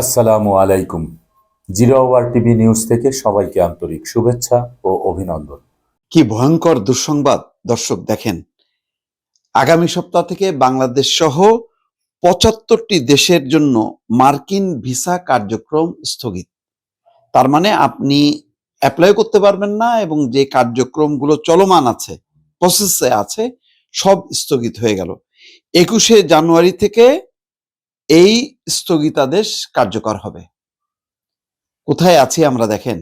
আসসালামু আলাইকুম। Zero hour TV news থেকে সবাইকে আন্তরিক শুভেচ্ছা ও অভিনন্দন। কি ভয়ঙ্কর দুঃসংবাদ দর্শক দেখেন, আগামী সপ্তাহ থেকে বাংলাদেশ সহ ৭৫টি দেশের জন্য মার্কিন ভিসা কার্যক্রম স্থগিত। তার মানে আপনি অ্যাপ্লাই করতে পারবেন না এবং যে কার্যক্রমগুলো চলমান আছে, প্রসেসে আছে, সব স্থগিত হয়ে গেল। ২১শে জানুয়ারি থেকে এই স্থগিতাদেশ কার্যকর হবে। কোথায় আছি আমরা দেখেন,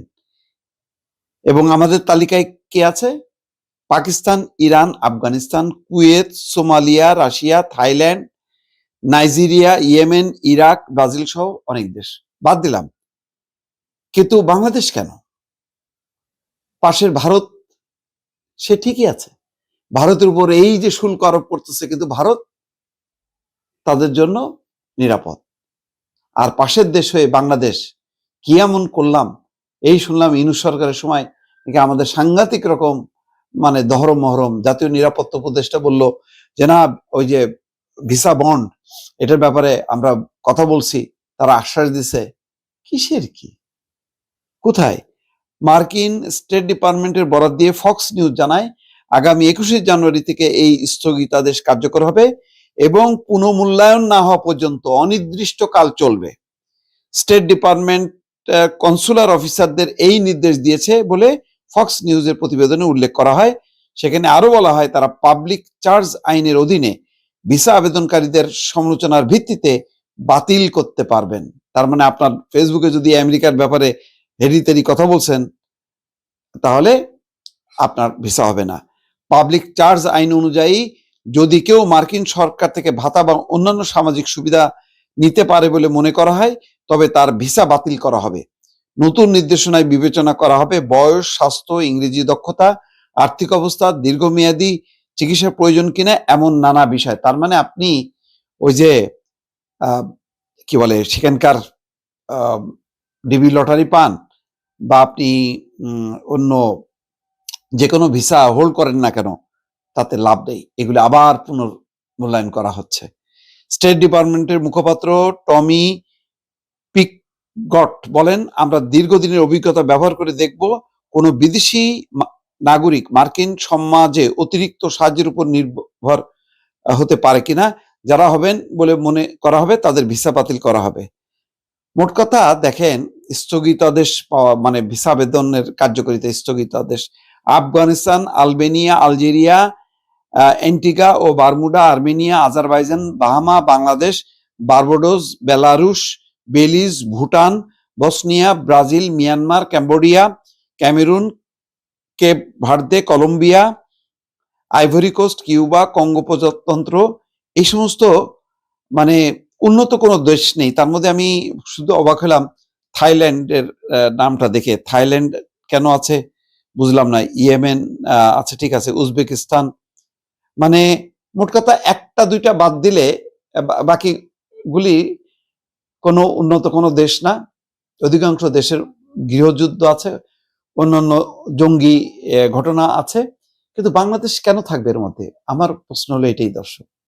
এবং আমাদের তালিকায় কে আছে? Pakistan, Iran, Afghanistan, Kuwait, Somalia, Russia, Thailand, Nigeria, Yemen, Iraq, Brazil সহ অনেক দেশ বাদ দিলাম। কিন্তু বাংলাদেশ কেন? পাশের ভারত সে ঠিকই আছে, ভারতের উপর এই যে শুল্ক আরোপ করতেছে, কিন্তু ভারত তাদের জন্য নিরাপদ। আর পাশের দেশ হয়ে বাংলাদেশ কি এমন করলাম? এই শুনলাম ইউনূস সরকারের সময় নাকি আমাদের সাংঘাতিক রকম দহরম মহরম। জাতীয় নিরাপত্তা উপদেষ্টা বলল যে না, ওই যে ভিসা বন্ড, এটার ব্যাপারে আমরা কথা বলছি, তারা আশ্বাস দিছে। কিসের কি? কোথায়? মার্কিন স্টেট ডিপার্টমেন্টের বরাত দিয়ে ফক্স নিউজ জানায়, আগামী ২১শে জানুয়ারি থেকে এই স্থগিতাদেশ কার্যকর হবে এবং পুনঃমূল্যায়ন না হওয়া পর্যন্ত অনির্দিষ্টকাল চলবে। স্টেট ডিপার্টমেন্ট কনসুলার অফিসারদের এই নির্দেশ দিয়েছে বলে ফক্স নিউজের প্রতিবেদনে উল্লেখ করা হয়। সেখানে আরো বলা হয়, তারা পাবলিক চার্জ আইনের অধীনে ভিসা আবেদনকারীদের সমালোচনার ভিত্তিতে বাতিল করতে পারবেন। তার মানে আপনার ফেসবুকে যদি আমেরিকার ব্যাপারে হেরিতেরি কথা বলছেন, তাহলে আপনার ভিসা হবে না। পাবলিক চার্জ আইন অনুযায়ী যদি কেউ মার্কিন সরকার থেকে ভাতা বা অন্যান্য সামাজিক সুবিধা নিতে পারে বলে মনে করা হয়, তবে তার ভিসা বাতিল করা হবে। নতুন নির্দেশনায় বিবেচনা করা হবে বয়স, স্বাস্থ্য, ইংরেজি দক্ষতা, আর্থিক অবস্থা, দীর্ঘমেয়াদী চিকিৎসার প্রয়োজন কিনা, এমন নানা বিষয়। তার মানে আপনি ওই যে কি বলে সেখানকার ডিবি লটারি পান বা আপনি অন্য যে কোনো ভিসা হোল্ড করেন না কেন, তাতে লাভ নেই। এগুলো আবার পুনর্মূল্যায়ন করা হচ্ছে। স্টেট ডিপার্টমেন্টের মুখপাত্র টমি পিকগট বলেন, আমরা দীর্ঘদিনের অভিজ্ঞতা ব্যবহার করে দেখব কোনো বিদেশি নাগরিক মার্কিন সমাজে অতিরিক্ত সাহায্যের উপর নির্ভর হতে পারে কিনা। যারা হবেন বলে মনে করা হবে তাদের ভিসা বাতিল করা হবে। মোট কথা দেখেন, স্থগিতাদেশ পাওয়া ভিসা আবেদনের কার্যকারিতা স্থগিতাদেশ। আফগানিস্তান, আলবেনিয়া, আলজেরিয়া, অ্যান্টিগা ও Bermuda, Armenia, Azerbaijan, Bahama, Bangladesh, Barbados, Belarus, Belize, Bhutan, Bosnia, Brazil, Myanmar, Cambodia, Cameroon, Cape Verde, Colombia, Ivory Coast, Cuba, Congo প্রজাতন্ত্র, এই সমস্ত উন্নত কোনো দেশ নেই। তার মধ্যে আমি শুধু অবাক হলাম থাইল্যান্ডের নামটা দেখে। থাইল্যান্ড কেন আছে বুঝলাম না। ইয়েমেন আছে, ঠিক আছে, উজবেকিস্তান। মোট কথা একটা দুইটা বাদ দিলে বাকিগুলি কোনো উন্নত কোনো দেশ না। অধিকাংশ দেশের গৃহযুদ্ধ আছে, অন্যান্য জঙ্গি ঘটনা আছে, কিন্তু বাংলাদেশ কেন থাকবে এর মধ্যে? আমার প্রশ্ন হলো এটাই দর্শক।